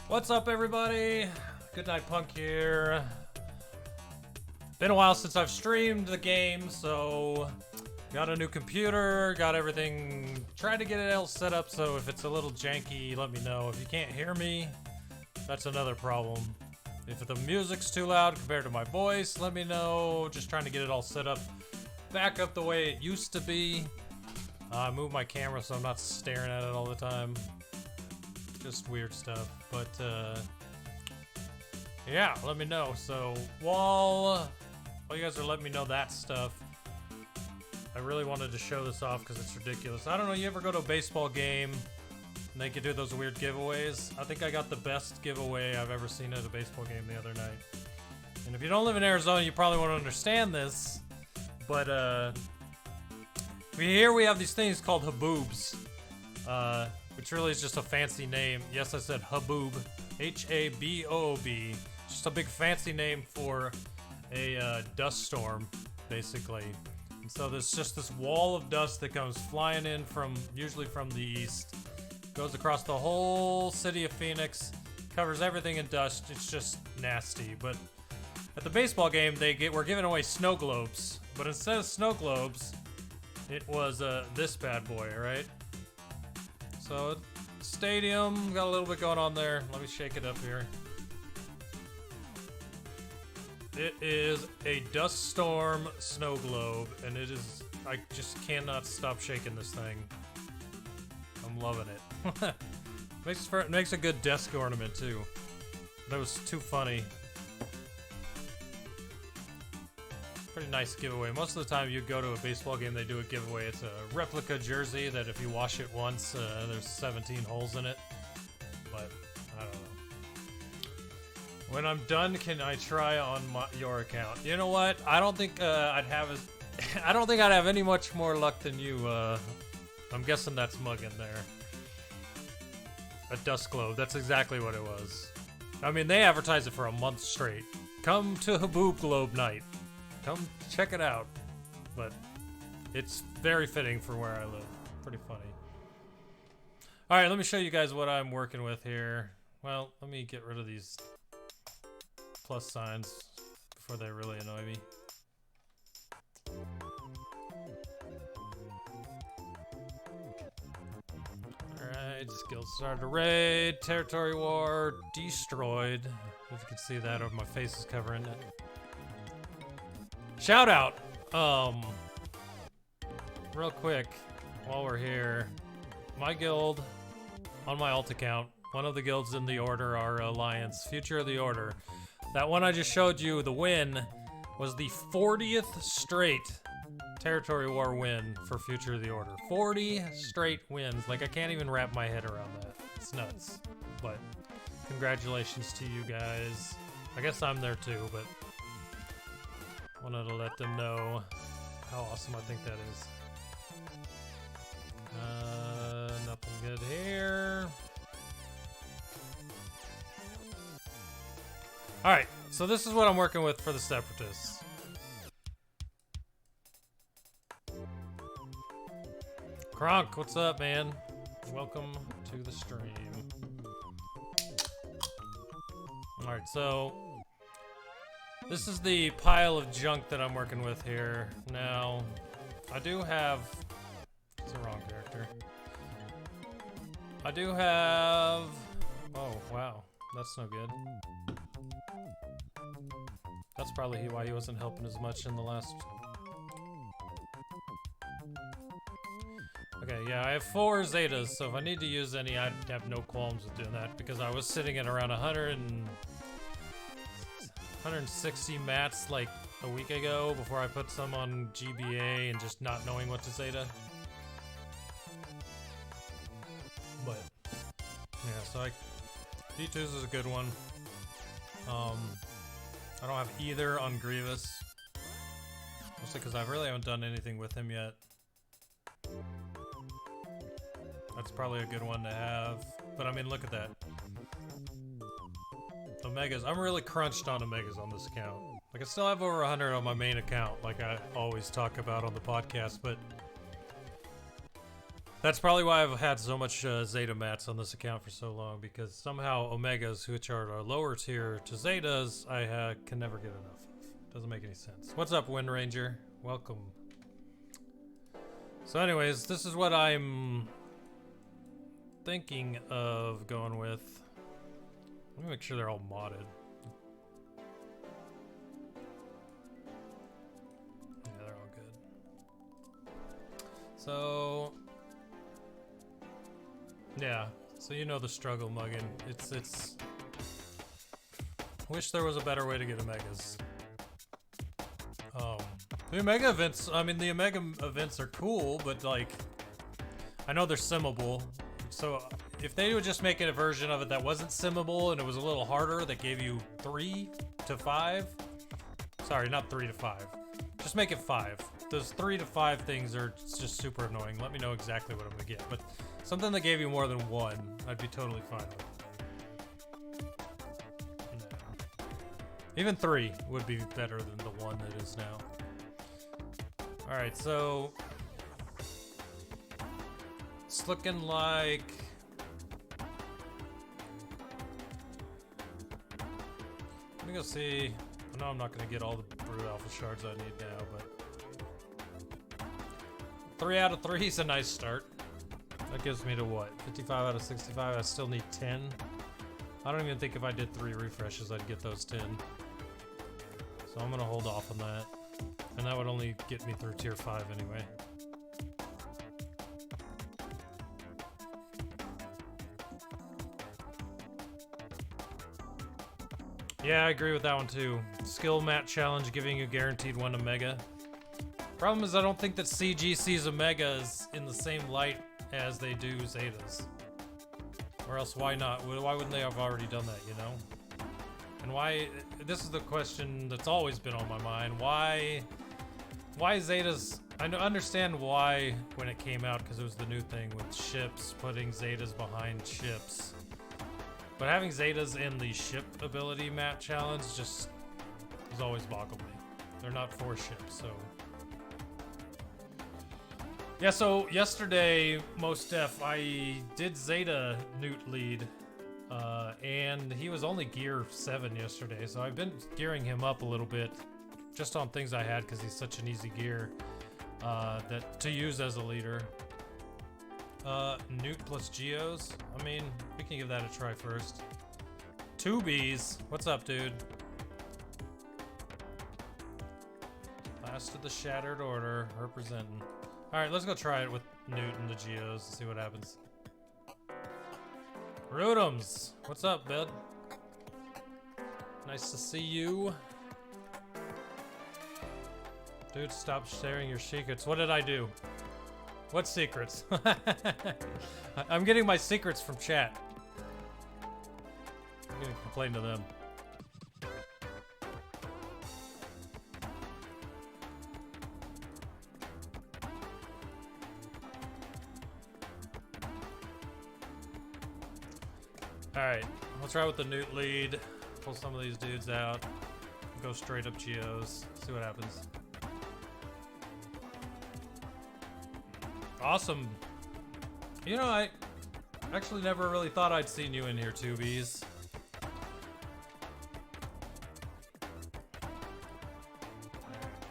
What's up, everybody? Good Night Punk here. Been a while since I've streamed the game, so got a new computer, got everything, tried to get it all set up, so if it's a little janky, let me know. If you can't hear me, that's another problem. If the music's too loud compared to my voice, let me know. Just trying to get it all set up, back up the way it used to be. I moved my camera so I'm not staring at it all the time. Just weird stuff, but yeah, let me know. So while you guys are letting me know that stuff, I really wanted to show this off because it's ridiculous. I don't know, you ever go to a baseball game and they could do those weird giveaways? I think I got the best giveaway I've ever seen at a baseball game the other night. And if you don't live in Arizona, you probably won't understand this, but here we have these things called haboobs, which really is just a fancy name. Yes, I said haboob, H-A-B-O-O-B. Just a big fancy name for a dust storm, basically. And so there's just this wall of dust that comes flying in usually from the east, goes across the whole city of Phoenix, covers everything in dust. It's just nasty. But at the baseball game, we're giving away snow globes. But instead of snow globes, it was this bad boy, right? So, stadium, got a little bit going on there. Let me shake it up here. It is a dust storm snow globe, and it is, I just cannot stop shaking this thing. I'm loving it. Makes a good desk ornament too. That was too funny. Pretty nice giveaway. Most of the time you go to a baseball game, they do a giveaway. It's a replica jersey that if you wash it once, there's 17 holes in it. But, I don't know. When I'm done, can I try on your account? You know what? I don't think I'd have any much more luck than you. I'm guessing that's mugging there. A dust globe. That's exactly what it was. I mean, they advertised it for a month straight. Come to Haboob Globe Night. Come check it out. But it's very fitting for where I live. Pretty funny. Alright, let me show you guys what I'm working with here. Well, let me get rid of these plus signs before they really annoy me. Alright, Guild started a raid. Territory war destroyed. If you can see that, over my face is covering it. Shout out, real quick, while we're here, my guild, on my alt account, one of the guilds in the order, our alliance, Future of the Order, that one I just showed you, the win, was the 40th straight territory war win for Future of the Order. 40 straight wins. Like, I can't even wrap my head around that. It's nuts. But congratulations to you guys. I guess I'm there too, but wanted to let them know how awesome I think that is. Nothing good here. Alright, so this is what I'm working with for the Separatists. Kronk, what's up, man? Welcome to the stream. Alright, so this is the pile of junk that I'm working with here. Now, I do have... It's the wrong character. I do have... Oh, wow. That's no good. That's probably why he wasn't helping as much in the last... Okay, yeah, I have 4 Zetas, so if I need to use any, I have no qualms with doing that, because I was sitting at around 160 mats like a week ago before I put some on GBA and just not knowing what to Zeta. But yeah, so D2s is a good one. I don't have either on Grievous, mostly because I really haven't done anything with him yet. That's probably a good one to have, but I mean, look at that. Omegas. I'm really crunched on Omegas on this account. Like, I still have over 100 on my main account, like I always talk about on the podcast, but That's probably why I've had so much Zeta mats on this account for so long, because somehow Omegas, which are a lower tier to Zetas, I can never get enough of. Doesn't make any sense. What's up, Wind Ranger? Welcome. So anyways, this is what I'm thinking of going with. Let me make sure they're all modded. Yeah, they're all good. So... yeah, so you know the struggle, Muggin. It's... wish there was a better way to get Omegas. The Omega events, I mean, the Omega events are cool, but like, I know they're simmable. So if they would just make it a version of it that wasn't simmable and it was a little harder, that gave you 3 to 5. Sorry, not 3 to 5. Just make it 5. Those 3 to 5 things are just super annoying. Let me know exactly what I'm gonna get. But something that gave you more than 1, I'd be totally fine with. No. Even 3 would be better than the 1 that is now. Alright, so it's looking like let me go see. I know I'm not going to get all the Brute Alpha shards I need now, but 3 out of 3 is a nice start. That gives me to what? 55 out of 65. I still need 10. I don't even think if I did 3 refreshes I'd get those 10. So I'm going to hold off on that. And that would only get me through tier 5 anyway. Yeah, I agree with that one too. Skill mat challenge giving you guaranteed 1 Omega. Problem is I don't think that CG sees Omegas in the same light as they do Zetas. Or else why not? Why wouldn't they have already done that, you know? And why, this is the question that's always been on my mind. Why Zetas, I understand why when it came out, because it was the new thing with ships, putting Zetas behind ships. But having Zetas in the ship ability map challenge just has always boggled me. They're not for ships, so. Yeah, so yesterday, Most Def, I did Zeta Newt lead. And he was only gear 7 yesterday, so I've been gearing him up a little bit just on things I had because he's such an easy gear that to use as a leader. Newt plus Geos. I mean, we can give that a try first. 2Bs. What's up, dude? Last of the Shattered Order representing. Alright, let's go try it with Newt and the Geos and see what happens. Rootums, what's up, bud? Nice to see you. Dude, stop sharing your secrets. What did I do? What secrets? I'm getting my secrets from chat. I'm gonna complain to them. Alright, we'll try with the Newt lead. Pull some of these dudes out. Go straight up Geos. See what happens. Awesome. You know, I actually never really thought I'd seen you in here, 2Bs.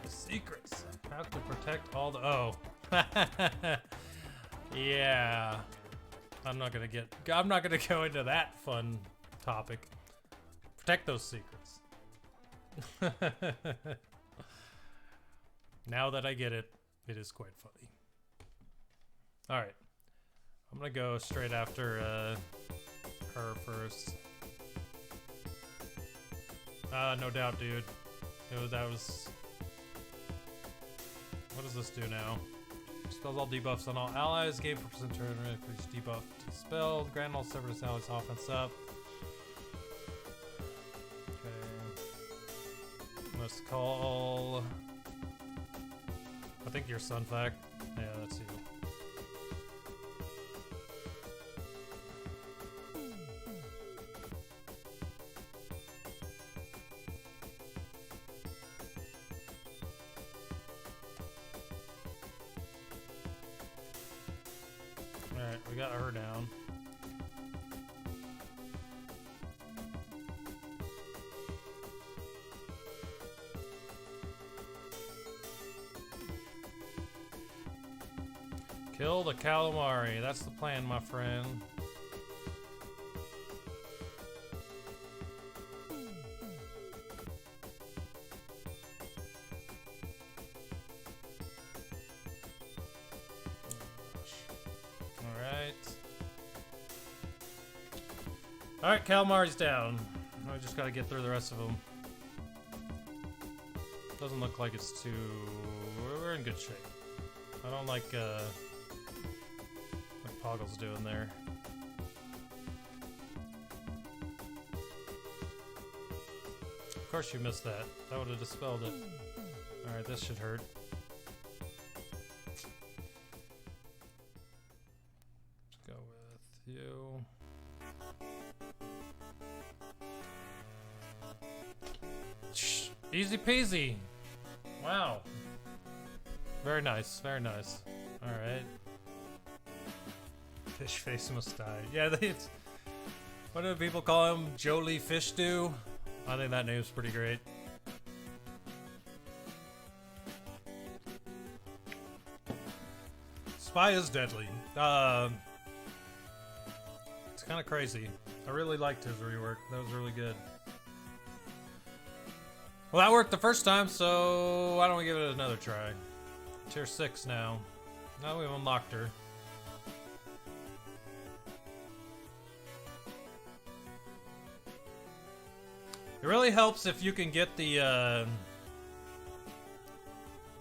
The secrets. How to protect all the... oh. Yeah. I'm not gonna go into that fun topic. Protect those secrets. Now that I get it, it is quite funny. Alright. I'm gonna go straight after her first. No doubt, dude. That was... what does this do now? Spells all debuffs on all allies. Gain percent turn for each debuff dispelled. Grant all Cerberus allies offense up. Okay. Let's call... I think you're Sunfac. Yeah, that's you. got her down. Kill the calamari. That's the plan, my friend. Alright, calamari's down. I just gotta get through the rest of them. Doesn't look like it's too... We're in good shape. I don't like, what Poggle's doing there. Of course you missed that. That would have dispelled it. Alright, this should hurt. Let's go with you. Easy peasy. Wow. Very nice, very nice. Alright. Fish face must die. Yeah, what do people call him? Jolie Fish Stew? I think that name's pretty great. Spy is deadly. It's kind of crazy. I really liked his rework. That was really good. Well, that worked the first time, so why don't we give it another try? Tier 6 now. Now we've unlocked her. It really helps if you can get the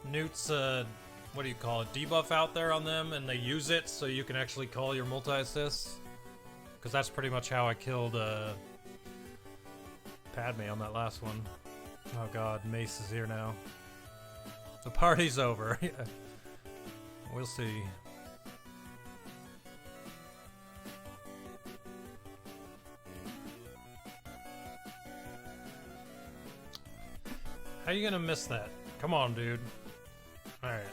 Newt's, what do you call it, debuff out there on them, and they use it so you can actually call your multi-assists. Because that's pretty much how I killed Padme on that last one. Oh god, Mace is here now. The party's over. We'll see. How you gonna miss that? Come on, dude. Alright.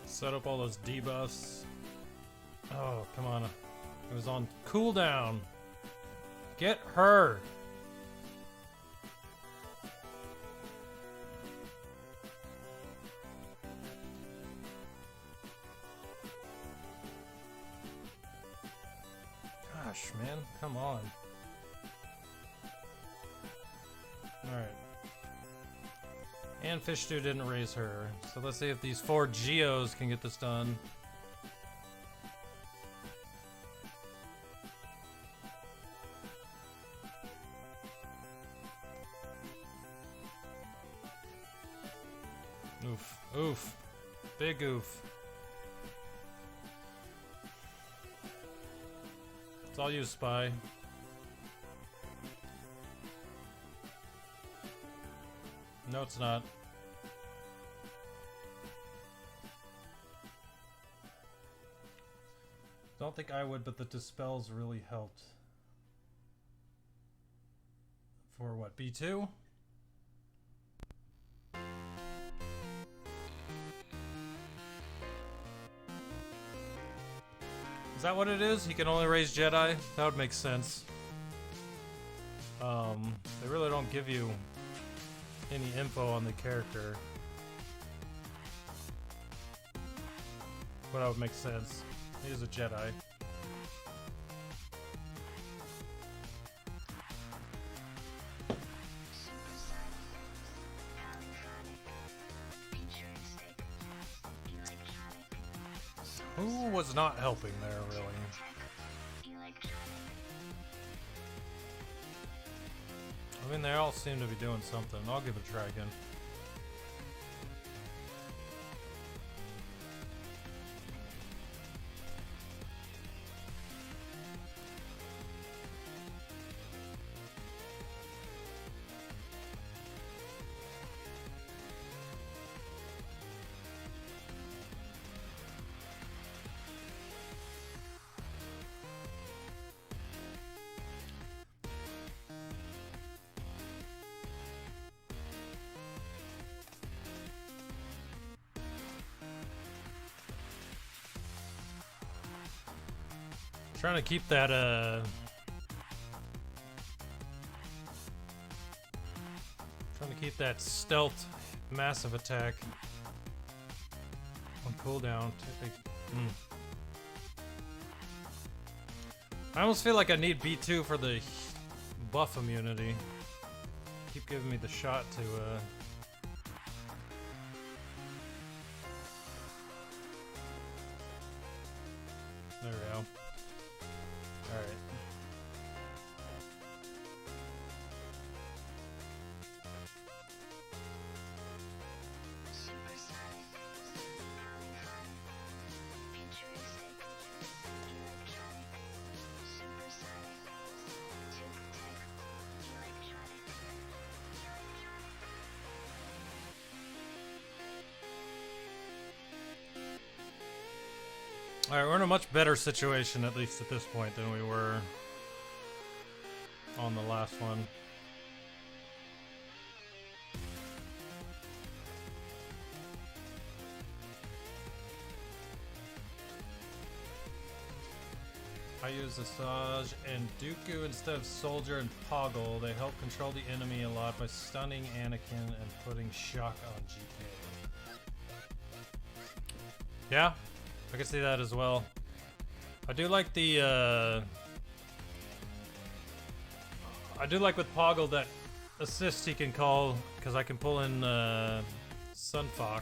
Set up all those debuffs. Oh, come on. It was on cooldown. Get her. Gosh, man. Come on. Alright. And Fish Stew didn't raise her. So let's see if these 4 Geos can get this done. Oof. Oof. Big oof. It's all you, Spy. No, it's not. Don't think I would, but the dispels really helped. For what, B2? Is that what it is? He can only raise Jedi? That would make sense. They really don't give you any info on the character. But that would make sense. He is a Jedi. Who was not helping there, really? I mean, they all seem to be doing something. I'll give it a try again. Trying to keep that stealth massive attack on cooldown. I almost feel like I need B2 for the buff immunity. Keep giving me the shot to there we go. Alright. Alright, we're in a much better situation, at least at this point, than we were on the last one. I use Asajj and Dooku instead of Soldier and Poggle. They help control the enemy a lot by stunning Anakin and putting shock on GK. Yeah, I can see that as well. I do like the I do like with Poggle that assist he can call, because I can pull in Sunfok.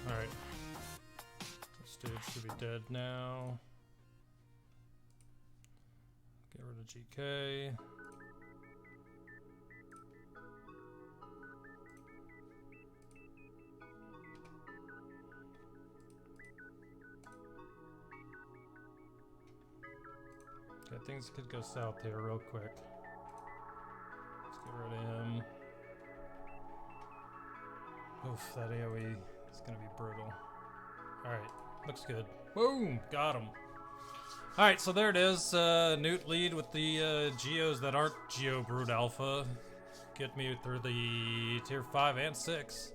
Alright. This dude should be dead now. Get rid of GK. Okay, things could go south here real quick. Let's get rid of him. Oof, that AoE. It's gonna be brutal. Alright, looks good. Boom! Got him. Alright, so there it is. Newt lead with the Geos that aren't Geo Brood Alpha. Get me through the tier 5 and 6.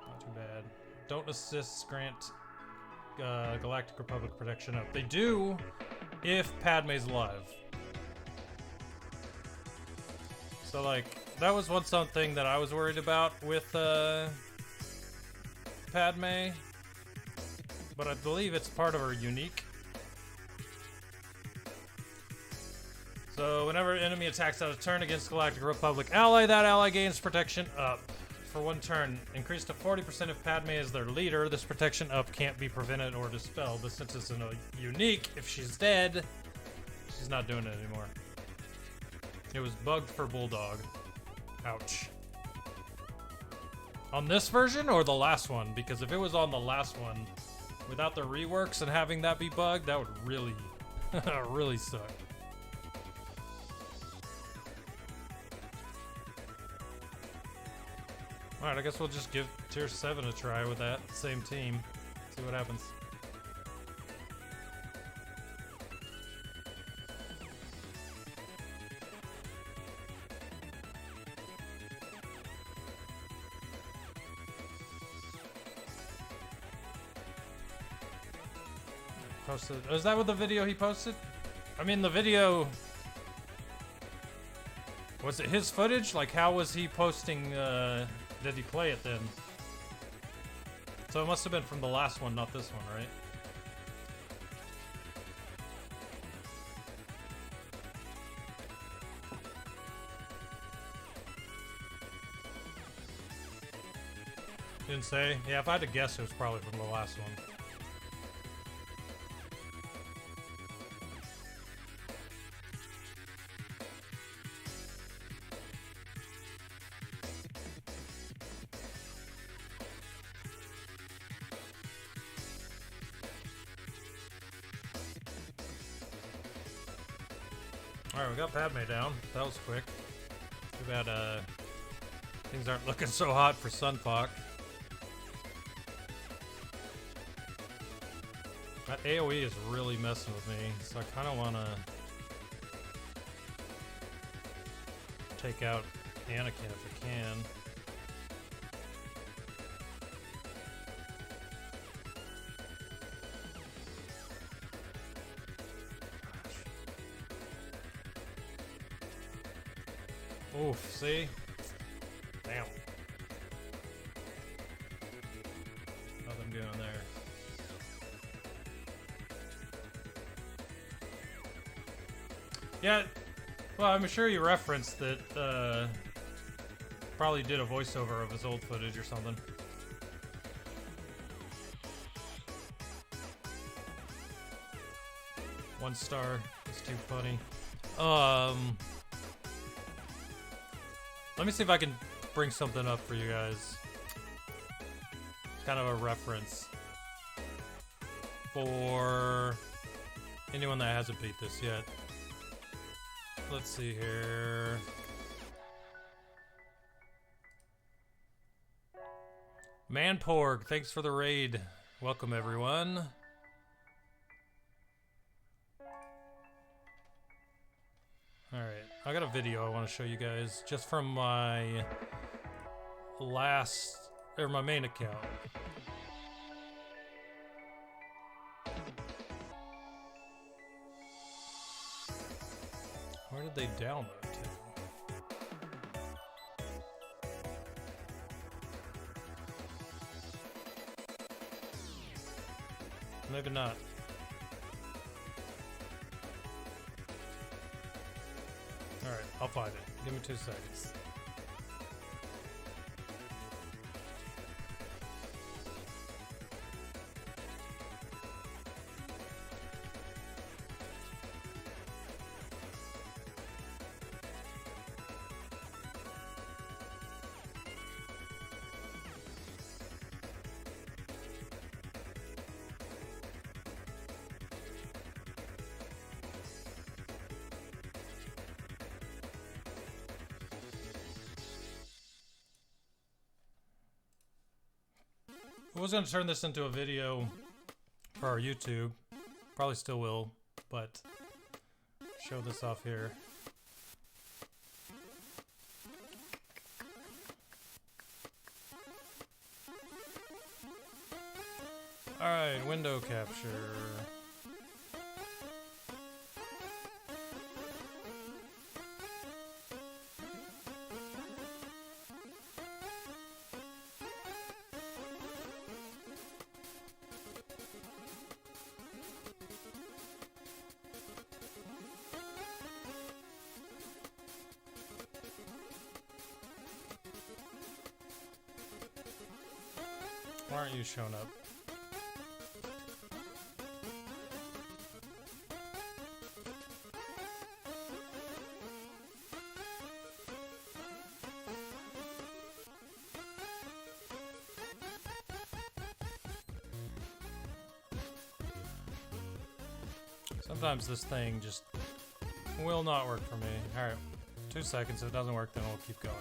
Not too bad. Don't assist grant Galactic Republic protection up. They do if Padme's alive. So like, that was something that I was worried about with Padme, but I believe it's part of her unique. So whenever an enemy attacks out of turn against Galactic Republic ally, that ally gains protection up for 1 turn. Increased to 40% if Padme is their leader. This protection up can't be prevented or dispelled, but since it's a unique, if she's dead, she's not doing it anymore. It was bugged for Bulldog. Ouch. On this version or the last one? Because if it was on the last one, without the reworks and having that be bugged, that would really, really suck. Alright, I guess we'll just give tier 7 a try with that same team. See what happens. Posted. Is that what the video he posted? I mean, the video... Was it his footage? Like, how was he posting, did he play it then? So it must have been from the last one, not this one, right? Didn't say? Yeah, if I had to guess, it was probably from the last one. Alright, we got Padme down. That was quick. Too bad things aren't looking so hot for Sunpock. That AoE is really messing with me, so I kind of want to take out Anakin if I can. Oof, see? Damn. Nothing doing there. Yeah, well, I'm sure you referenced that, probably did a voiceover of his old footage or something. One star is too funny. Let me see if I can bring something up for you guys. Kind of a reference for anyone that hasn't beat this yet. Let's see here. Manporg, thanks for the raid. Welcome, everyone. Alright, I got a video I want to show you guys just from my my main account. Where did they download to? Maybe not. Alright, I'll find it. Give me 2 seconds. I was going to turn this into a video for our YouTube. Probably still will, but show this off here. Alright, window capture. Why aren't you showing up? Sometimes this thing just will not work for me. Alright, 2 seconds. If it doesn't work, then we'll keep going.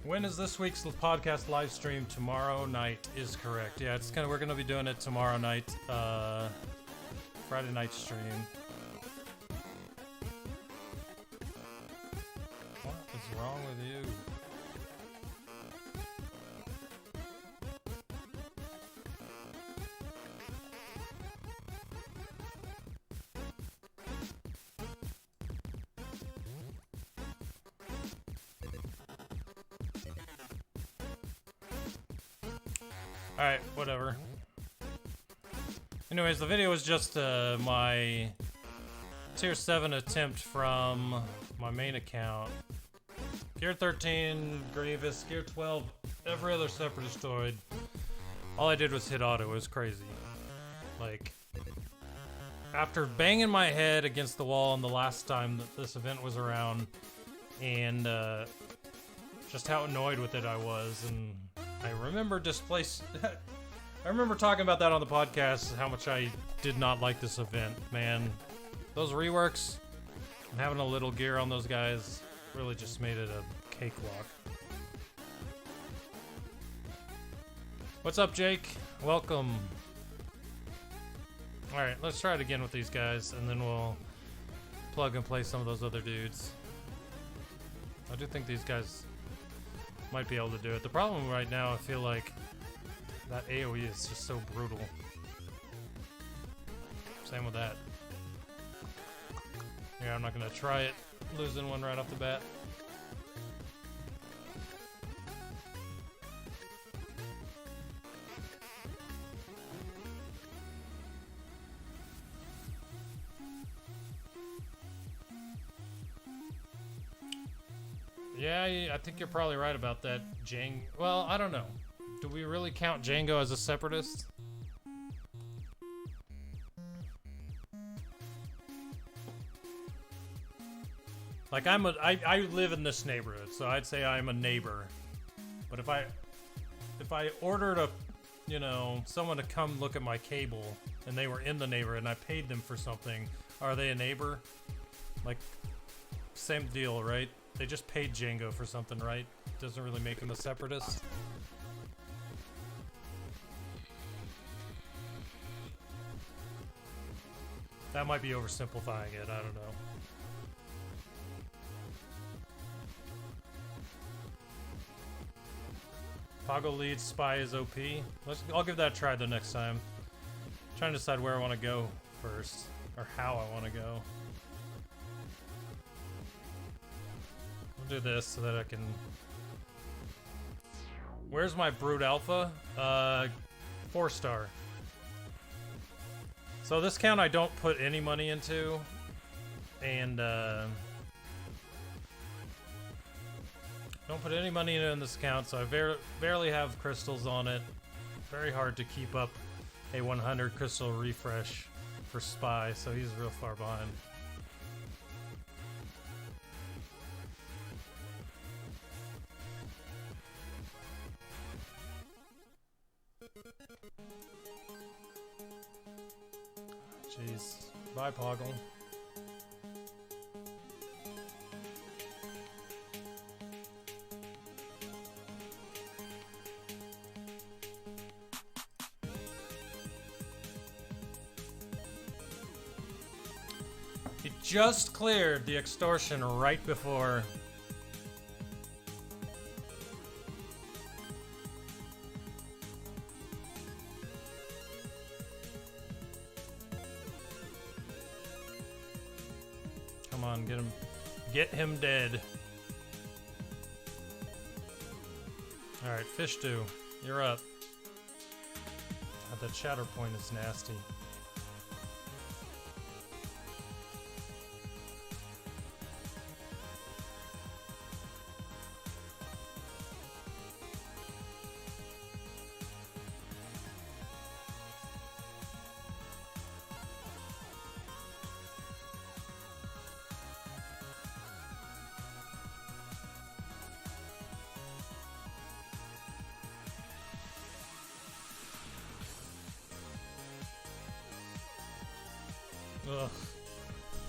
When is this week's podcast live stream? Tomorrow night is correct. Yeah, it's we're gonna be doing it tomorrow night. Friday night stream. What is wrong with you? Alright, whatever. Anyways, the video was just my tier 7 attempt from my main account. Gear 13, Grievous, Gear 12, every other Separatistoid. All I did was hit auto. It was crazy. Like, after banging my head against the wall the last time that this event was around, and just how annoyed with it I was, and I remember I remember talking about that on the podcast, how much I did not like this event, man. Those reworks, and having a little gear on those guys really just made it a cakewalk. What's up, Jake? Welcome. Alright, let's try it again with these guys, and then we'll plug and play some of those other dudes. I do think these guys might be able to do it. The problem right now, I feel like that AoE is just so brutal. Same with that. Yeah, I'm not gonna try it losing one right off the bat. Yeah, I think you're probably right about that, Jang. Well, I don't know. Do we really count Django as a separatist? Like, I live in this neighborhood, so I'd say I'm a neighbor. But if I ordered someone to come look at my cable, and they were in the neighborhood, and I paid them for something, are they a neighbor? Like, same deal, right? They just paid Django for something, right? Doesn't really make him a separatist. That might be oversimplifying it, I don't know. Pago leads, Spy is OP. I'll give that a try the next time. I'm trying to decide where I want to go first, or how I want to go. I'll do this so that I can... Where's my Brood Alpha? 4-star. So this count I don't put any money into, and don't put any money in this account, so I barely have crystals on it. Very hard to keep up a 100 crystal refresh for Spy, so he's real far behind. Jeez. Bye, Poggle. He just cleared the extortion right before. Come on, get him. Get him dead. Alright, Fish Stew, you're up. God, that shatter point is nasty.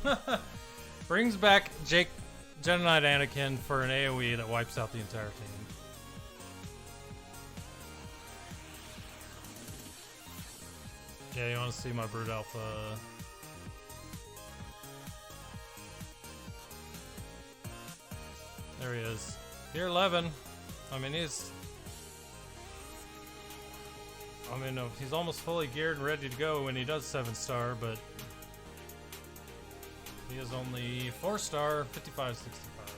Ugh. Brings back Jedi Knight Anakin for an AoE that wipes out the entire team. Yeah, you want to see my Brood Alpha? There he is. Tier 11. I mean, he's almost fully geared and ready to go when he does 7-star, but he is only 4-star, 55, 65.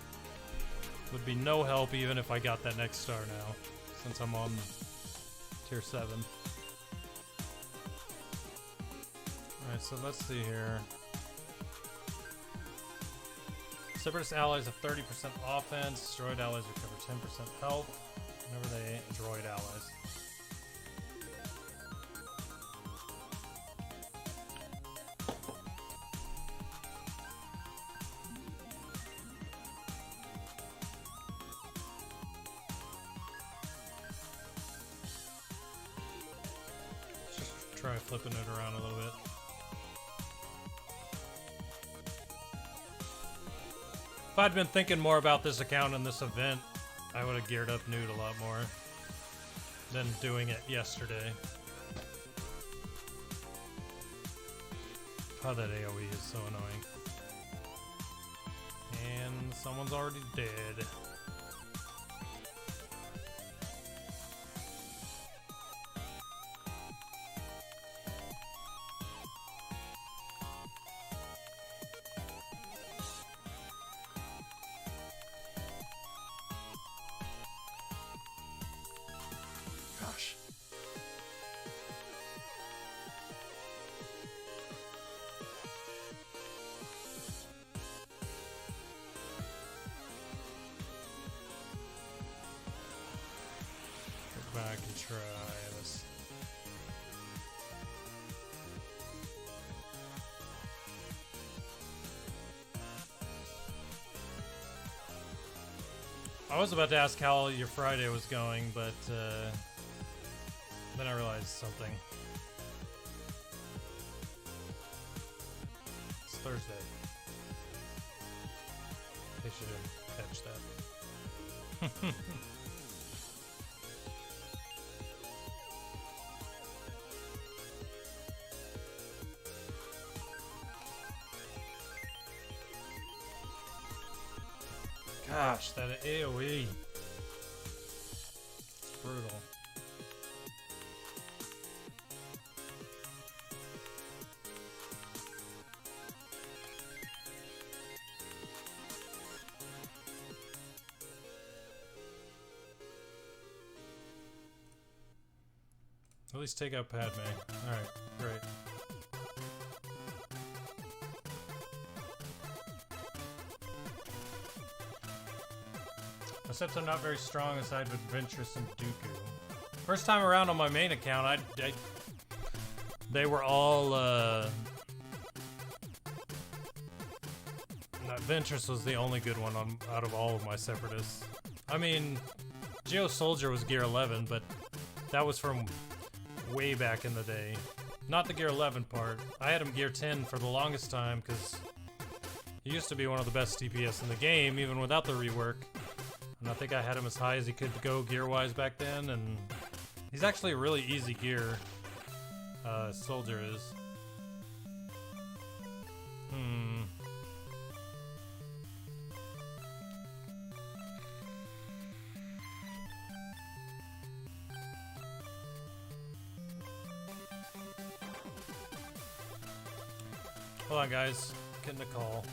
Would be no help even if I got that next star now, since I'm on Tier 7. Alright, so let's see here. Separatist allies have 30% offense. Droid allies recover 10% health whenever they droid allies. Just try flipping it around a little bit. If I'd been thinking more about this account and this event, I would have geared up Newt a lot more than doing it yesterday. Oh, that AoE is so annoying. And someone's already dead. Gosh. Go back and try this. I was about to ask how your Friday was going, but then I realized something. It's Thursday. In case you didn't catch that. Gosh, that AoE. It's brutal. At least take out Padme. Alright, great. Except I'm not very strong aside with Ventress and Dooku. First time around on my main account, they were all, Ventress was the only good one out of all of my Separatists. I mean, Geo Soldier was Gear 11, but that was from way back in the day. Not the Gear 11 part. I had him Gear 10 for the longest time, because he used to be one of the best DPS in the game, even without the rework. And I think I had him as high as he could go gear-wise back then, and he's actually a really easy gear, Soldier is. Hold on, guys. Getting a call.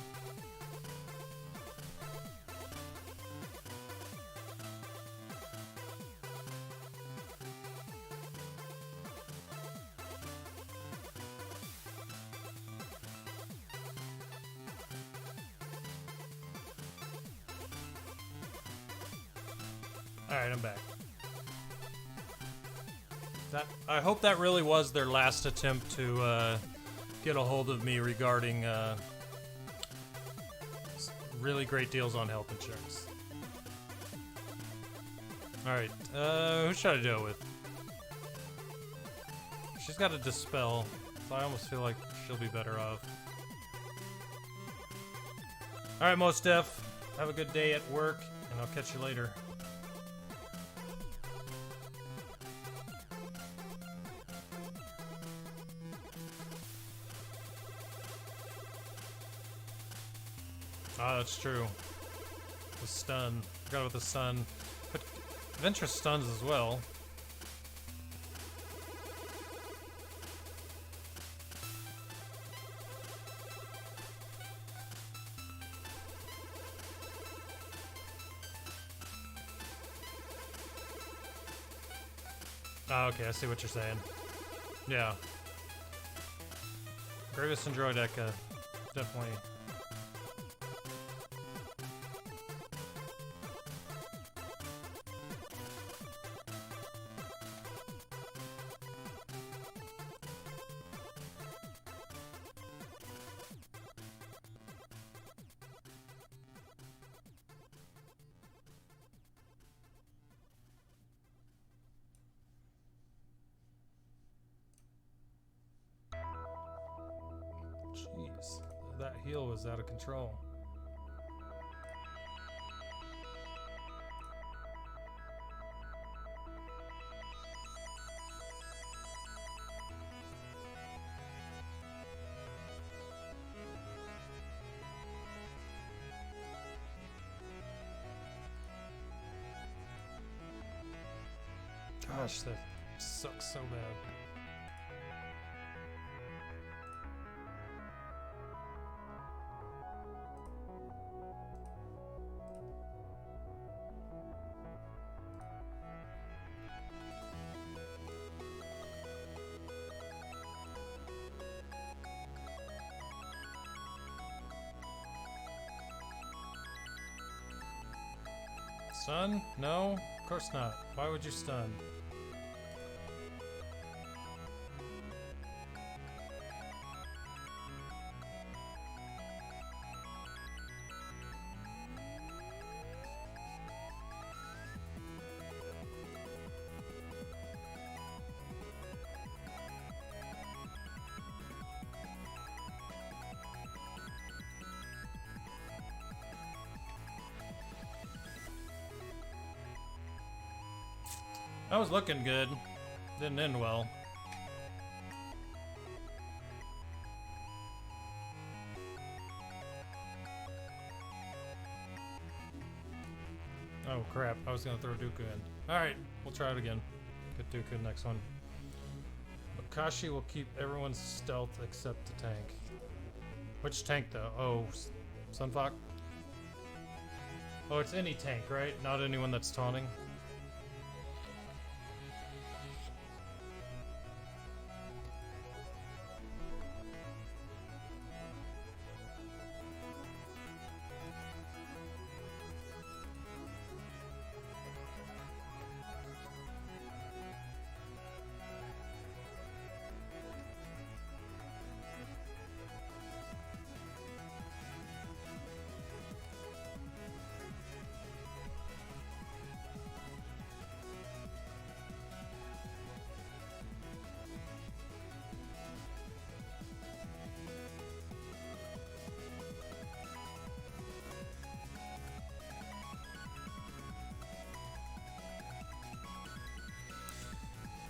Alright, I'm back. I hope that really was their last attempt to get a hold of me regarding really great deals on health insurance. Alright, who should I do it with? She's got a Dispel, so I almost feel like she'll be better off. Alright, Most Def, have a good day at work, and I'll catch you later. Ah, that's true. The stun. Forgot about the stun. But Ventress stuns as well. Oh, okay, I see what you're saying. Yeah. Grievous and Droideka, definitely. Jeez, that heal was out of control. Gosh, that sucks so bad. Stun? No, of course not. Why would you stun? That was looking good. Didn't end well. Oh crap, I was gonna throw Dooku in. Alright, we'll try it again. Get Dooku next one. Bokashi will keep everyone's stealth except the tank. Which tank though? Oh, Sunfok? Oh, it's any tank, right? Not anyone that's taunting?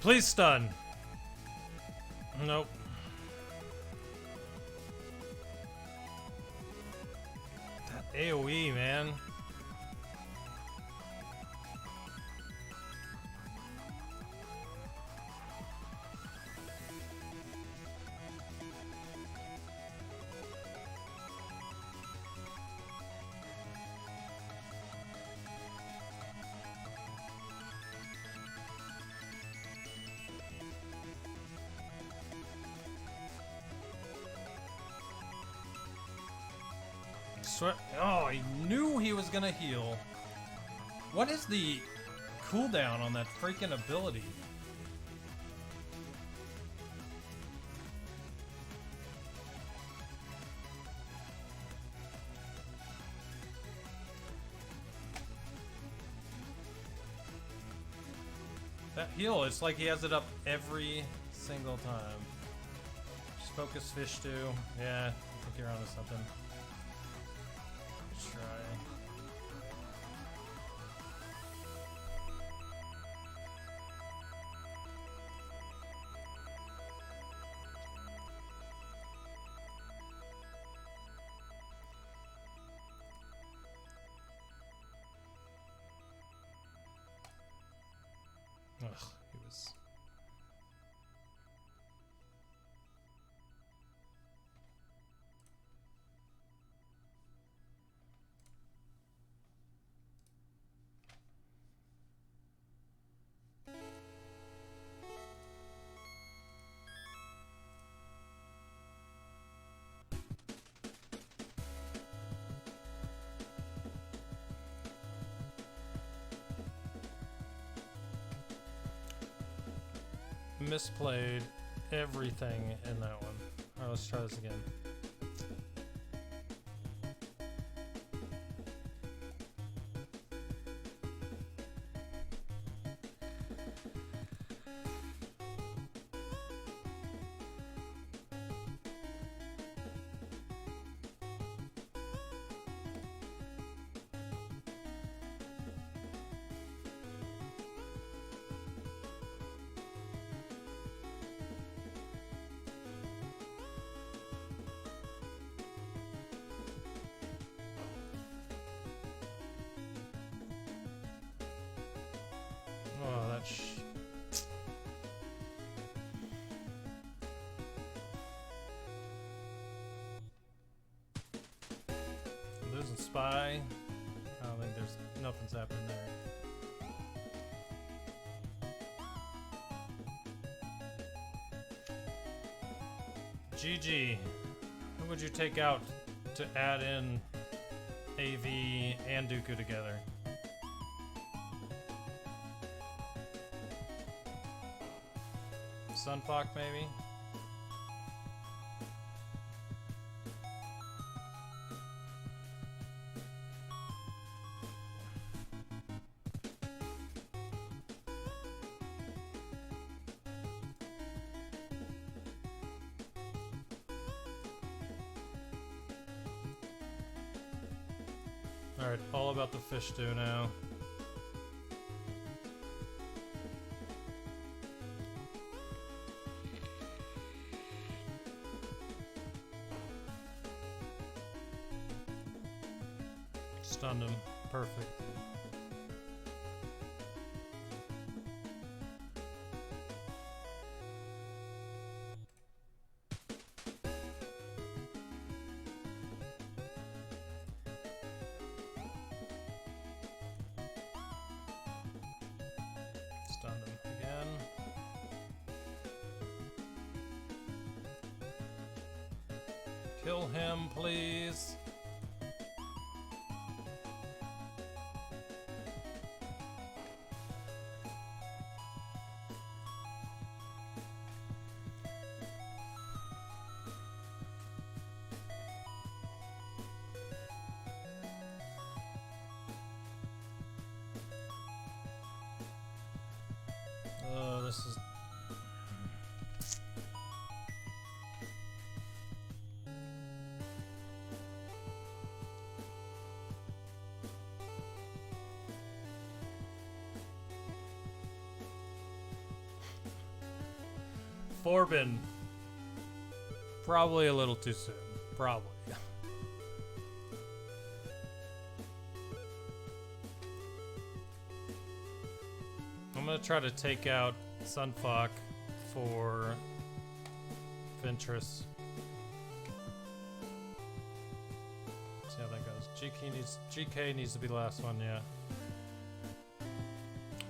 Please stun. Nope. That AoE, man. Oh, I knew he was gonna heal. What is the cooldown on that freaking ability? That heal, it's like he has it up every single time. Just focus fish too. Yeah, I think you're onto something. Let's try. Ugh, he was. misplayed everything in that one. Alright, let's try this again. Oh, that's... Losing spy. I don't think there's... nothing's happening there. GG. Who would you take out to add in AV and Dooku together? Sunfuck, maybe? Alright, all about the fish stew now. Stunned him. Perfect. Stunned him again. Kill him, please. This is... Forbin. Probably a little too soon. Probably. I'm gonna try to take out Sunfuck for Ventress. See how that goes. GK needs to be the last one, yeah.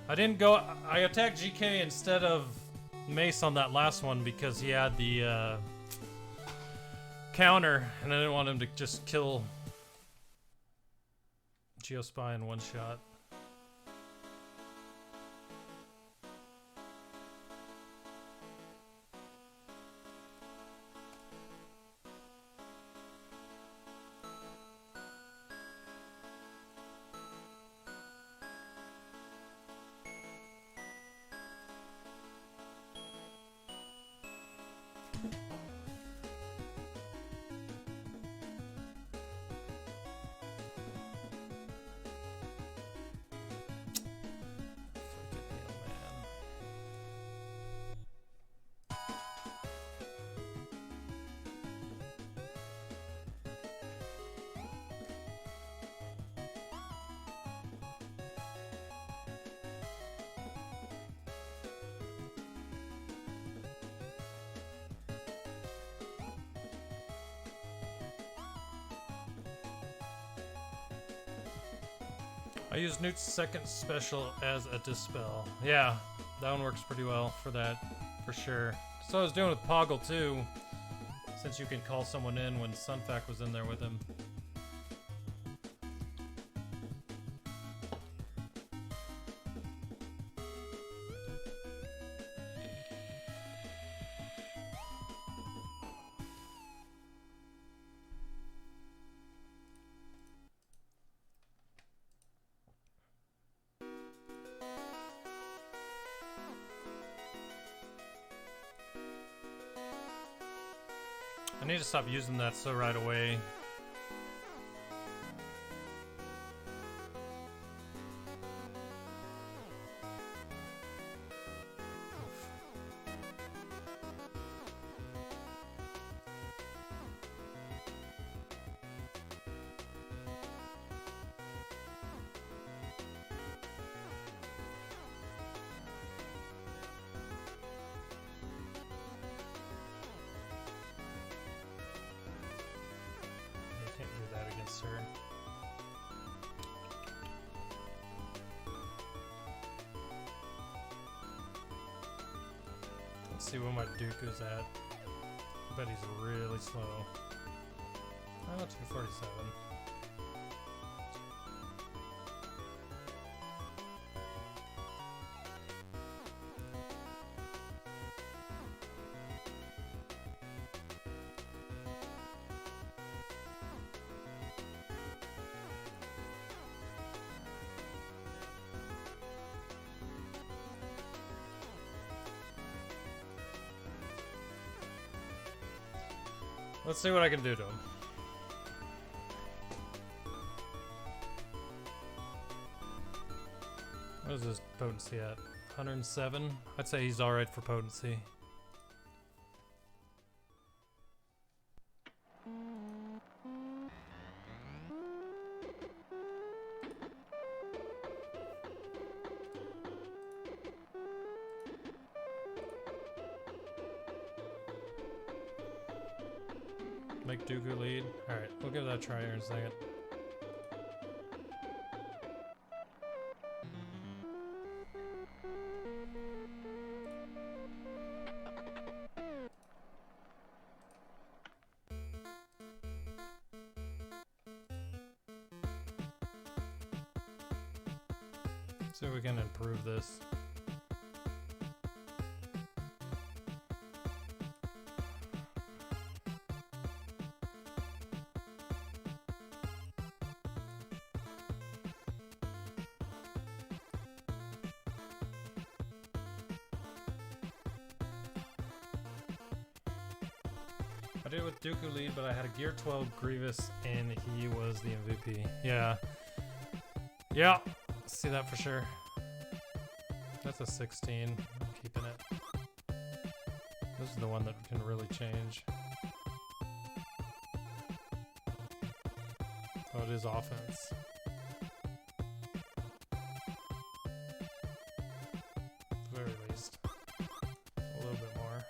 I attacked GK instead of Mace on that last one because he had the counter, and I didn't want him to just kill Geospy in one shot. I use Newt's second special as a dispel. Yeah, that one works pretty well for that, for sure. So I was doing with Poggle too, since you can call someone in when Sunfac was in there with him. I need to stop using that so right away. Let's see where my Dooku's at. I bet he's really slow. Oh, 247. Let's see what I can do to him. What is his potency at? 107? I'd say he's alright for potency. Make Dooku lead. Alright, we'll give that a try here in a second. See if we can improve this. I did it with Dooku lead, but I had a Gear 12 Grievous, and he was the MVP. Yeah. Yeah. See that for sure. That's a 16. I'm keeping it. This is the one that can really change. Oh, it is offense. At the very least. A little bit more.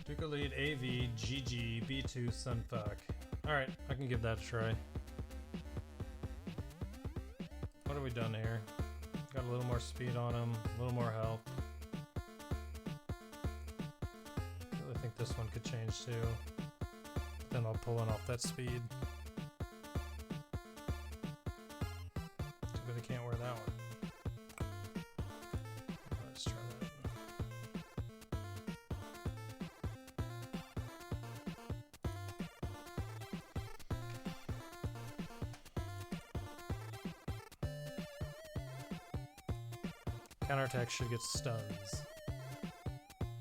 Dooku lead AV GG B2 Sunfuck. Alright, I can give that a try. What have we done here? Got a little more speed on him, a little more health. I really think this one could change too. Then I'll pull in off that speed. Too bad I can't wear that one. Let's try that. Counterattack should get stuns.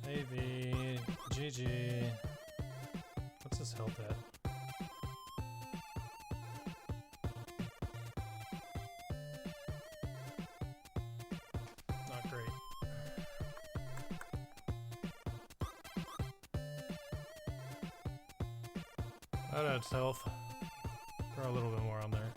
AV, GG. What's his health at? Not great. That adds health. Throw a little bit more on there.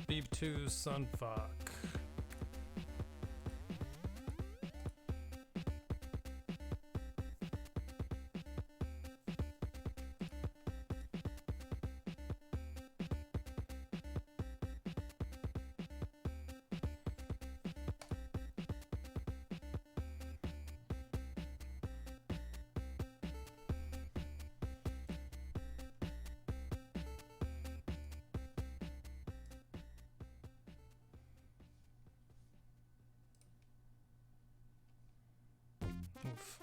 Beep 2 Sunfuck. Oof.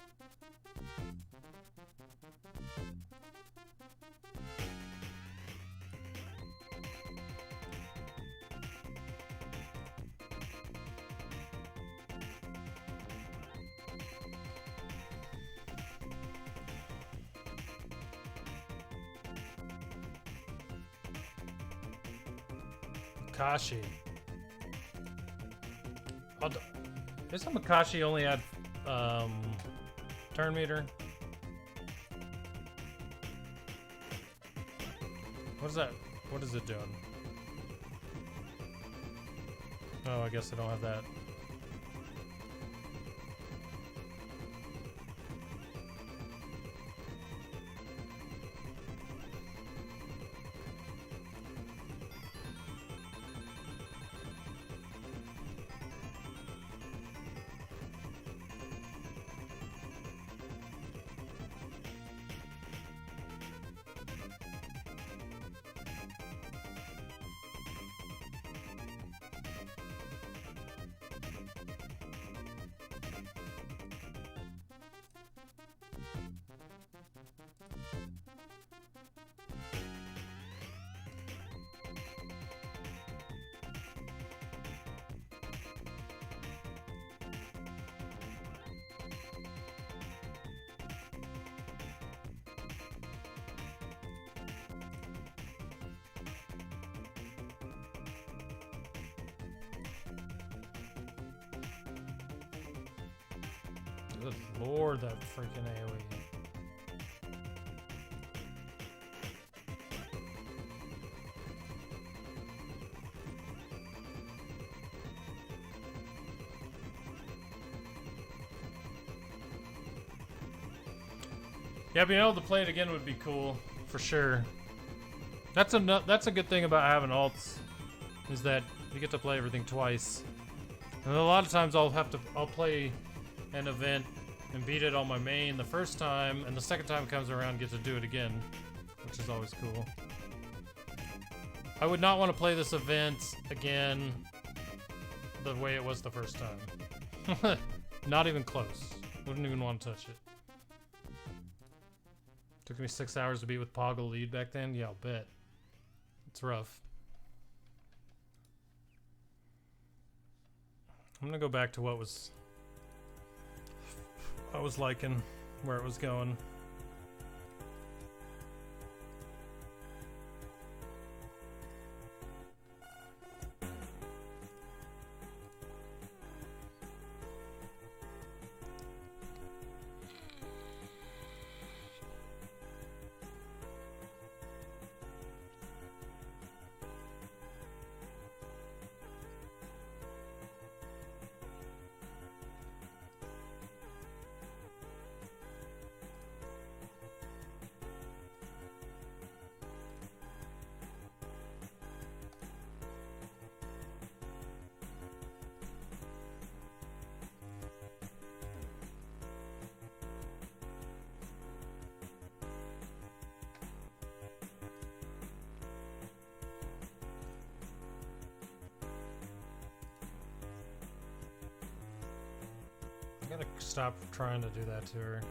Makashi. Isn't Makashi only had turn meter? What is that? What is it doing? Oh, I guess I don't have that. Good lord, that freaking AoE. Yeah, being able to play it again would be cool, for sure. That's a good thing about having alts, is that you get to play everything twice. And a lot of times I'll play an event and beat it on my main the first time, and the second time it comes around get to do it again, which is always cool. I would not want to play this event again the way it was the first time. Not even close. Wouldn't even want to touch it. Took me 6 hours to beat with Poggle lead back then? Yeah, I'll bet. It's rough. I'm gonna go back to what I was liking, where it was going. I gotta stop trying to do that to her.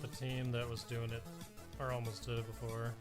with the team that was doing it, or almost did it before.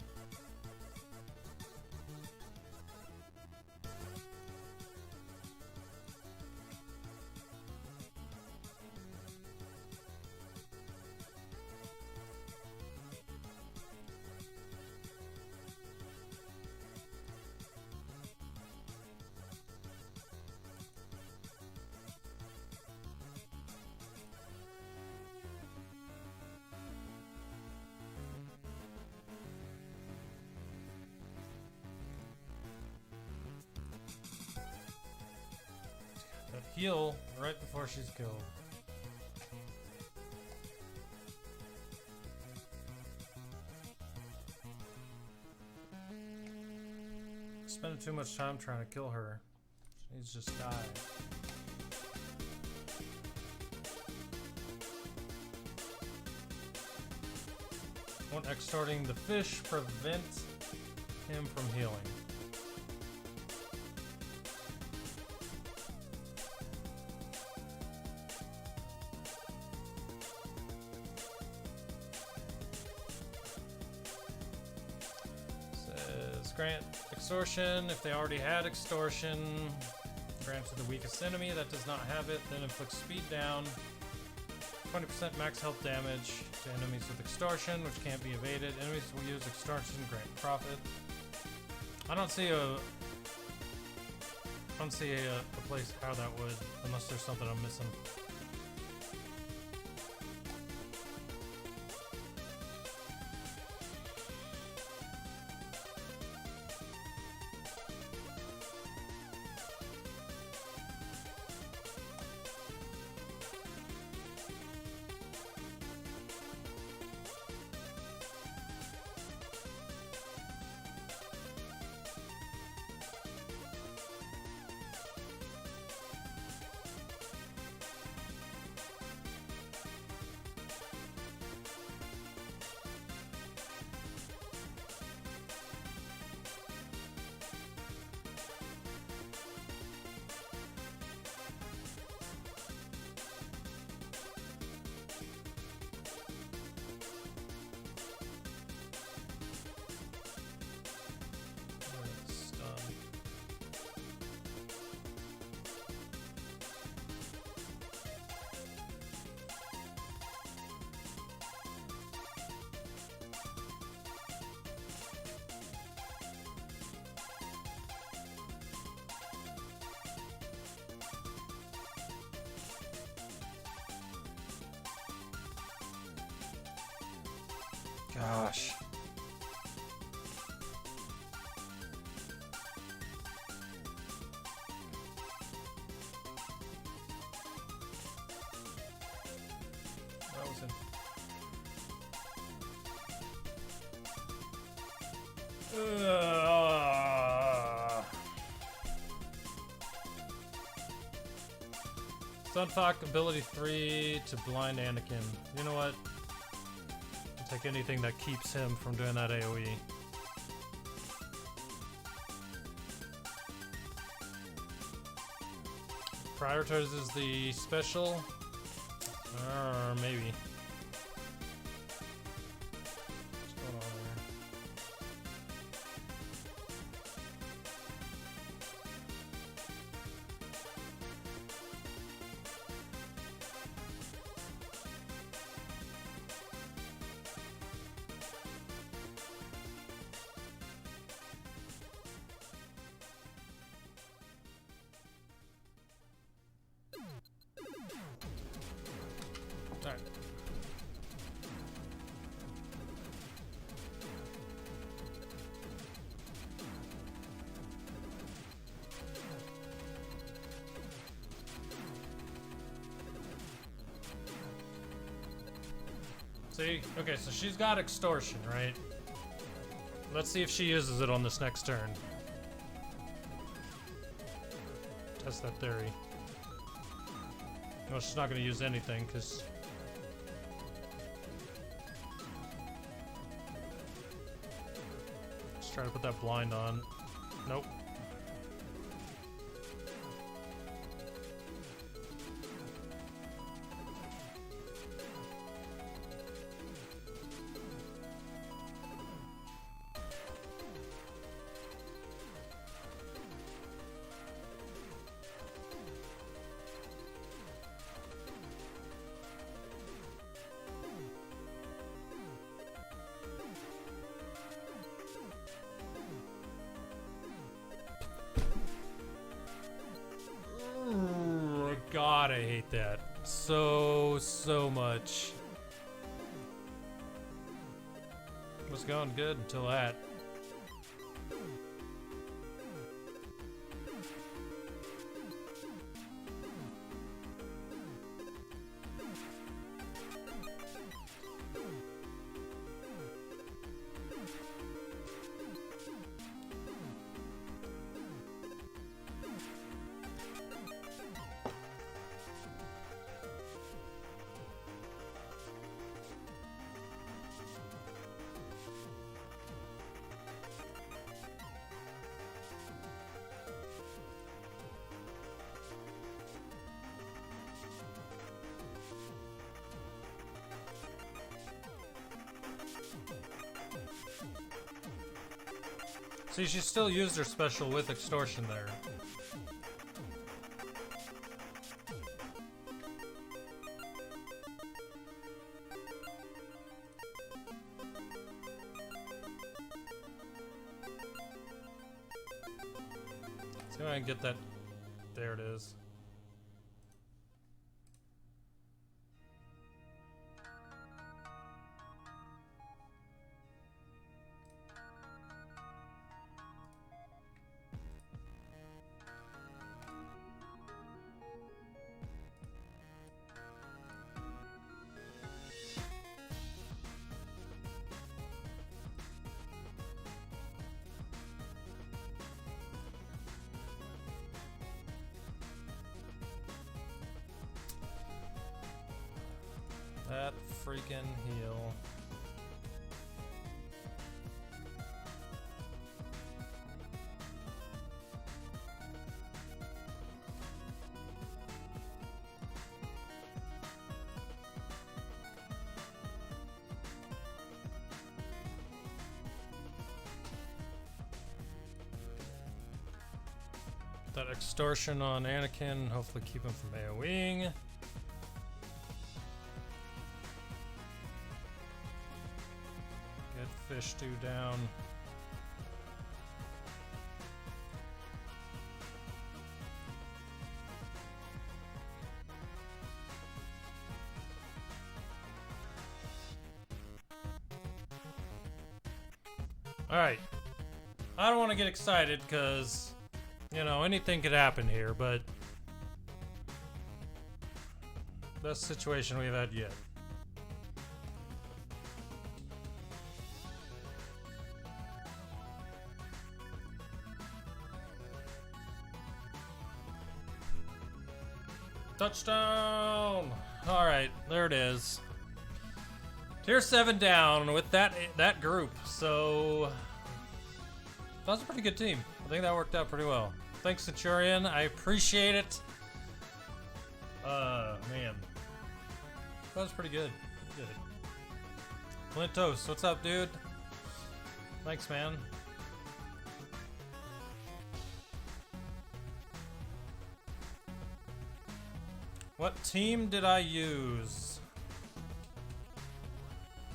Heal right before she's killed. Spending too much time trying to kill her. She needs to just die. Won't extorting the fish prevent him from healing? Grant extortion if they already had extortion. Grant to the weakest enemy that does not have it, then inflict speed down. 20% max health damage to enemies with extortion, which can't be evaded. Enemies will use extortion, grant profit. I don't see a place how that would, unless there's something I'm missing. Gosh. That was it. Sunfuck ability 3 to blind Anakin. You know what? Take anything that keeps him from doing that AoE. Prioritizes the special? Or maybe. What's going on there? Alright. See? Okay, so she's got extortion, right? Let's see if she uses it on this next turn. Test that theory. No, she's not going to use anything, because... Let's try to put that blind on. Nope. I hate that so much. Was going good until that. See, she still used her special with extortion there. See if I can get that. There it is. That freaking heal. That extortion on Anakin, hopefully keep him from AoEing. Fish stew down. Alright. I don't want to get excited because, you know, anything could happen here, but best situation we've had yet. Touchdown! Alright, there it is. Tier 7 down with that group, so that was a pretty good team. I think that worked out pretty well. Thanks, Centurion. I appreciate it. Man. That was pretty good. Good. Clint Toast, what's up, dude? Thanks, man. What team did I use?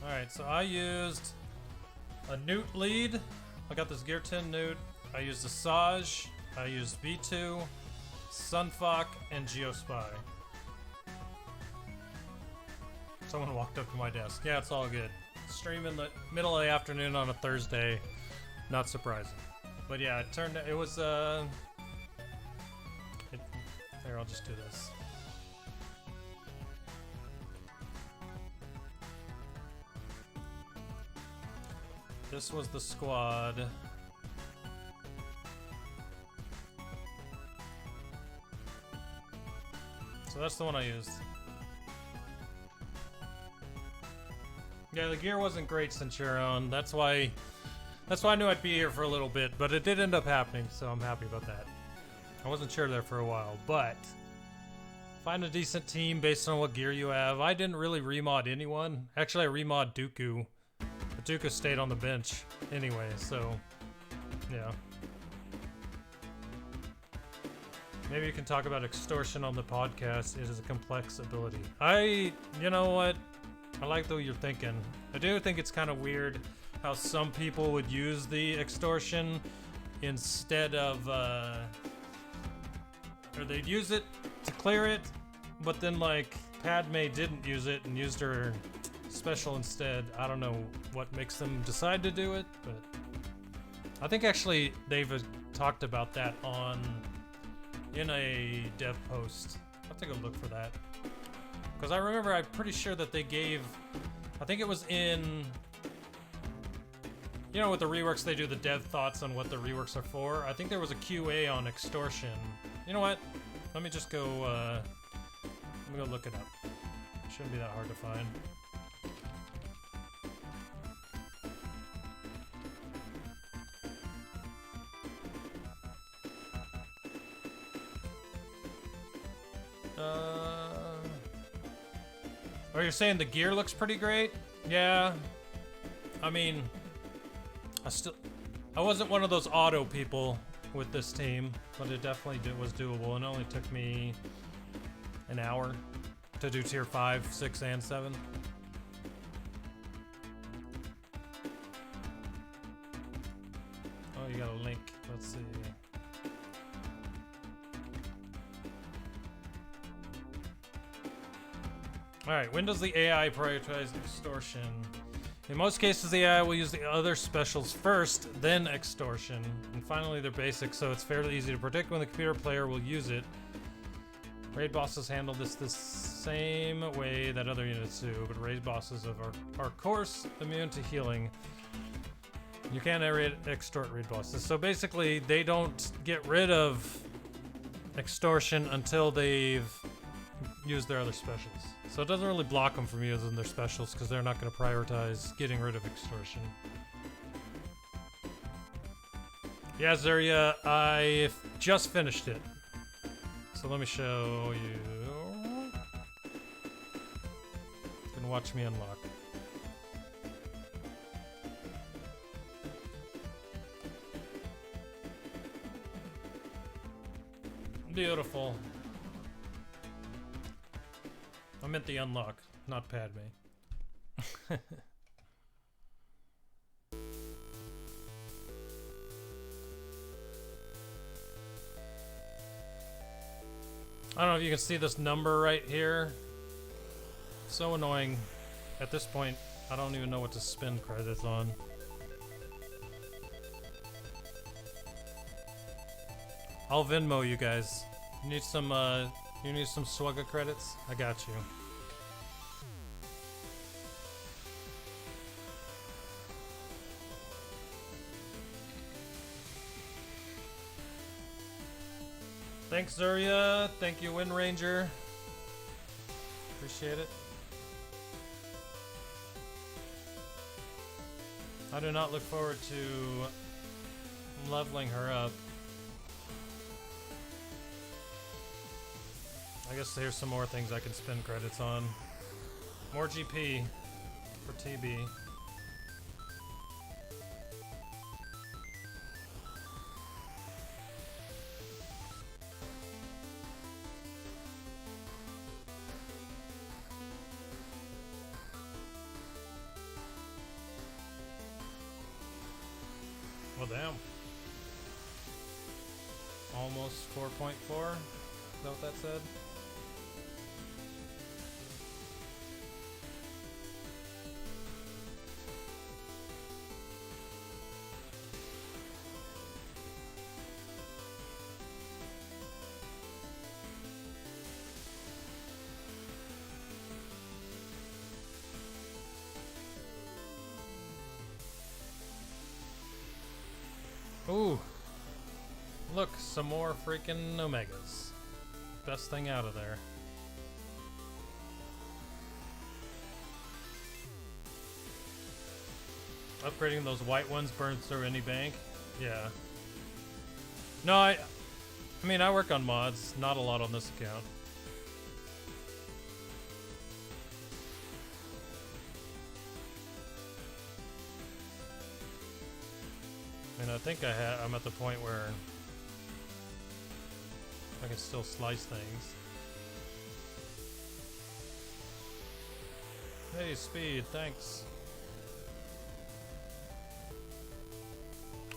Alright, so I used a Newt lead. I got this Gear 10 Newt. I used a Saj. I used B2, Sunfuck, and Geospy. Someone walked up to my desk. Yeah, it's all good. Stream in the middle of the afternoon on a Thursday. Not surprising. But yeah, it was, here, I'll just do this. This was the squad. So that's the one I used. Yeah, the gear wasn't great, Centurion. That's why I knew I'd be here for a little bit, but it did end up happening, so I'm happy about that. I wasn't sure there for a while, but find a decent team based on what gear you have. I didn't really remod anyone. Actually, I remod Dooku. But Dooku stayed on the bench anyway, so yeah. Maybe you can talk about extortion on the podcast. It is a complex ability. You know what? I like the way you're thinking. I do think it's kind of weird how some people would use the extortion instead of, or they'd use it to clear it, but then like Padme didn't use it and used her special instead. I don't know what makes them decide to do it, but I think actually they've talked about that in a dev post. I'll take a look for that. Because I remember, I'm pretty sure that they gave, I think it was in, you know, with the reworks, they do the dev thoughts on what the reworks are for. I think there was a QA on extortion. You know what? Let me just go, let me go look it up. Shouldn't be that hard to find. Oh, you're saying the gear looks pretty great? Yeah. I mean, I wasn't one of those auto people with this team, but it definitely was doable, and it only took me an hour to do tier 5, 6, and 7. Oh, you got a link. Let's see. Alright, when does the AI prioritize extortion? In most cases, the AI will use the other specials first, then extortion, and finally their basics, so it's fairly easy to predict when the computer player will use it. Raid bosses handle this the same way that other units do, but raid bosses are course immune to healing. You can't extort raid bosses. So basically, they don't get rid of extortion until they've used their other specials. So it doesn't really block them from using their specials because they're not going to prioritize getting rid of extortion. Yeah, Zarya, I just finished it. So let me show you. You can watch me unlock. Beautiful. I meant the unlock, not Padme. I don't know if you can see this number right here. So annoying. At this point, I don't even know what to spend credits on. I'll Venmo you guys. You need some SWGoH credits? I got you. Thanks, Zarya. Thank you, Wind Ranger. Appreciate it. I do not look forward to leveling her up. I guess here's some more things I can spend credits on. More GP for TB. Well, damn. Almost 4.4. Is that what that said? Ooh. Look, some more freaking Omegas. Best thing out of there. Upgrading those white ones burns through any bank? Yeah. No, I mean, I work on mods, not a lot on this account. And I think I'm at the point where I can still slice things. Hey, Speed, thanks.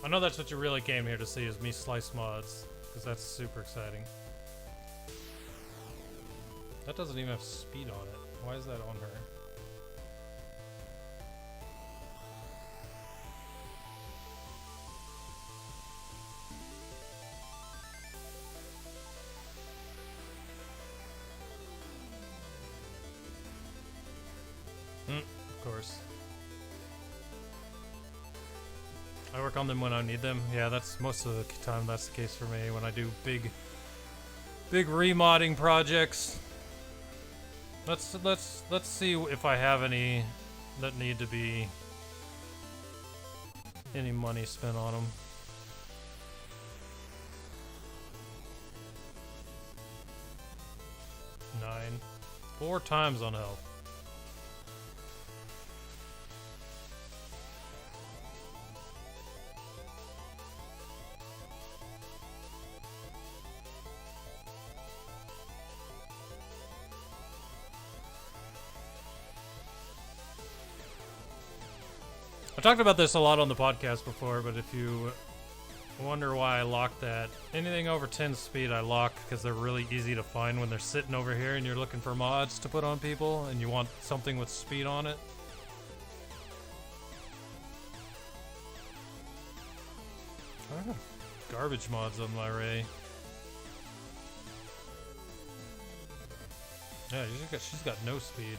I know that's what you really came here to see, is me slice mods, because that's super exciting. That doesn't even have speed on it. Why is that on her? Of course. I work on them when I need them. Yeah, that's most of the time that's the case for me when I do big remodding projects. Let's see if I have any that need to be any money spent on them. Nine. 4 times on health. I talked about this a lot on the podcast before, but if you wonder why I lock that, anything over 10 speed I lock because they're really easy to find when they're sitting over here and you're looking for mods to put on people and you want something with speed on it. I have garbage mods on my Ray. Yeah, she's got no speed.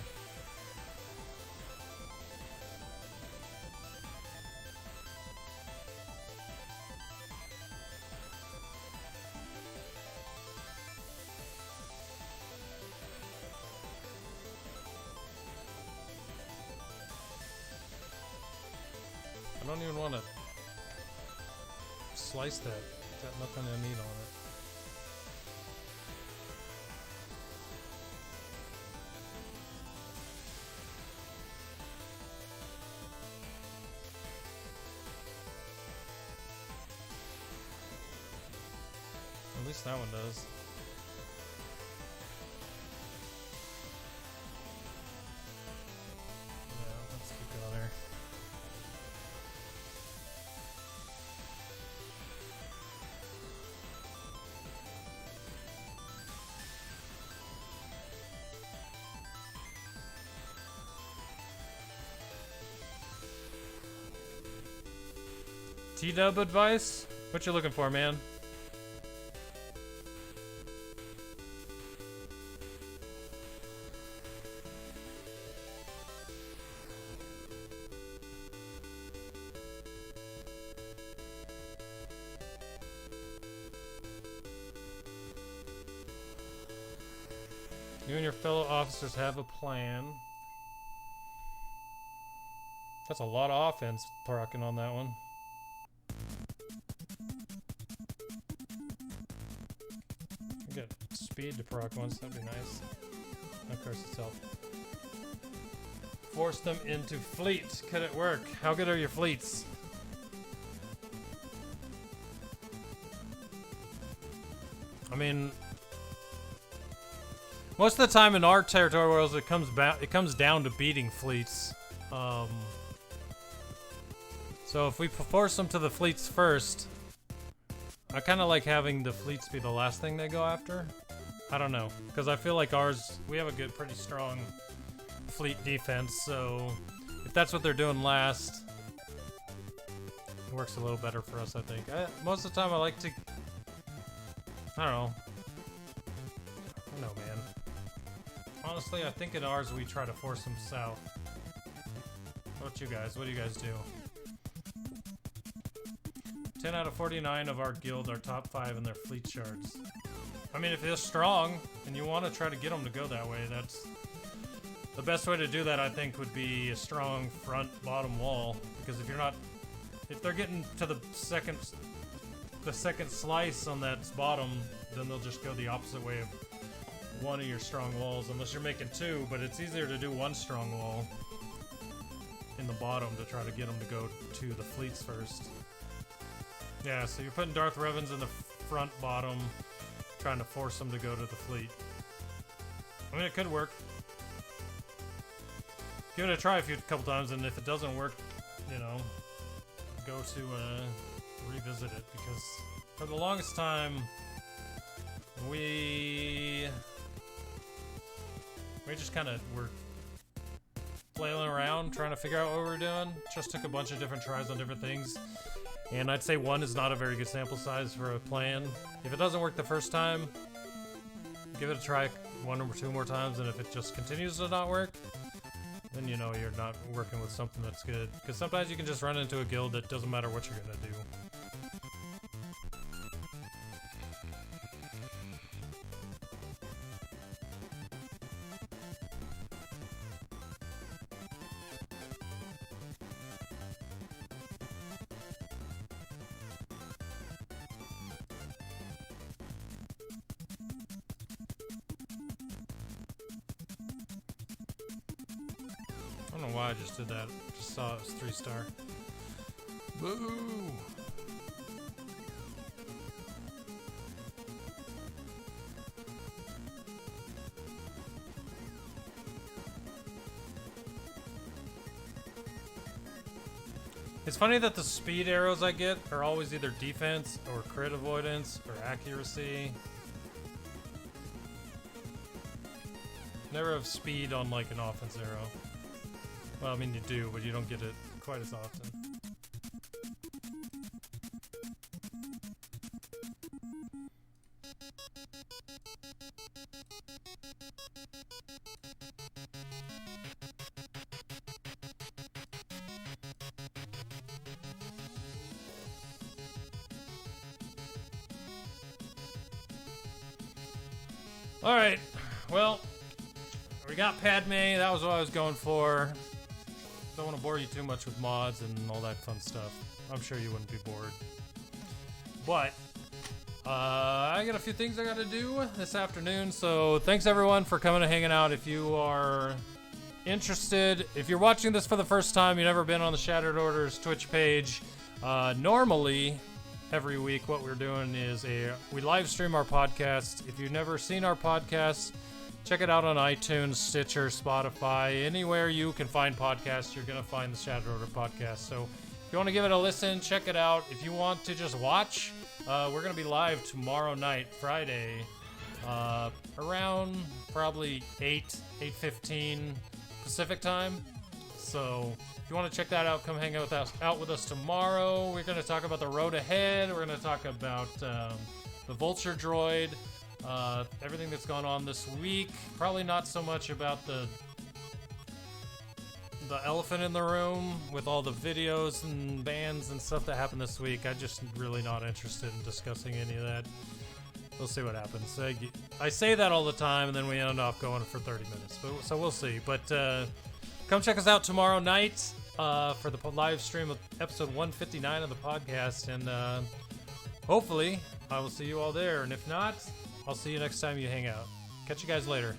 I don't even want to slice that. Got nothing I need on it. At least that one does. Yeah, let's keep going there. T-dub advice? What you looking for, man? You and your fellow officers have a plan. That's a lot of offense proccing on that one. Get speed to proc once, that'd be nice. Of course, itself. Force them into fleet. Could it work? How good are your fleets? I mean, most of the time in our territory worlds, it comes down to beating fleets. So if we force them to the fleets first, I kind of like having the fleets be the last thing they go after. I don't know, because I feel like ours, we have a good, pretty strong fleet defense, so if that's what they're doing last, it works a little better for us, I think. Most of the time I like to, I don't know. I don't know, man. Honestly, I think in ours we try to force them south. What about you guys? What do you guys do? 10 out of 49 of our guild are top 5 in their fleet shards. I mean, if they're strong and you want to try to get them to go that way, that's the best way to do that. I think would be a strong front bottom wall, because if they're getting to the second slice on that bottom, then they'll just go the opposite way of one of your strong walls, unless you're making 2. But it's easier to do 1 strong wall in the bottom to try to get them to go to the fleets first. Yeah, so you're putting Darth Revens in the front bottom, trying to force them to go to the fleet. I mean, it could work. Give it a try a couple times, and if it doesn't work, you know, go to revisit it, because for the longest time we We just kind of were flailing around trying to figure out what we were doing. Just took a bunch of different tries on different things. And I'd say 1 is not a very good sample size for a plan. If it doesn't work the first time, give it a try 1 or 2 more times, and if it just continues to not work, then you know you're not working with something that's good. Because sometimes you can just run into a guild that doesn't matter what you're gonna do. I don't know why I just did that. Just saw it was 3-star. Boo! It's funny that the speed arrows I get are always either defense or crit avoidance or accuracy. Never have speed on like an offense arrow. Well, I mean you do, but you don't get it quite as often. Alright, well, we got Padme, that was what I was going for. Don't want to bore you too much with mods and all that fun stuff. I'm sure you wouldn't be bored. But, I got a few things I gotta do this afternoon, so thanks everyone for coming and hanging out. If you are interested, if you're watching this for the first time, you've never been on the Shattered Orders Twitch page, normally, every week what we're doing is we live stream our podcast. If you've never seen our podcast, check it out on iTunes, Stitcher, Spotify, anywhere you can find podcasts, you're going to find the Shattered Order podcast. So if you want to give it a listen, check it out. If you want to just watch, we're going to be live tomorrow night, Friday, around probably 8:15 Pacific time. So if you want to check that out, come hang out with us tomorrow. We're going to talk about the road ahead. We're going to talk about the Vulture Droid. Everything that's gone on this week. Probably not so much about the elephant in the room with all the videos and bans and stuff that happened this week. I'm just really not interested in discussing any of that. We'll see what happens. I say that all the time, and then we end up going for 30 minutes. So we'll see. But come check us out tomorrow night for the live stream of episode 159 of the podcast. And hopefully I will see you all there. And if not, I'll see you next time you hang out. Catch you guys later.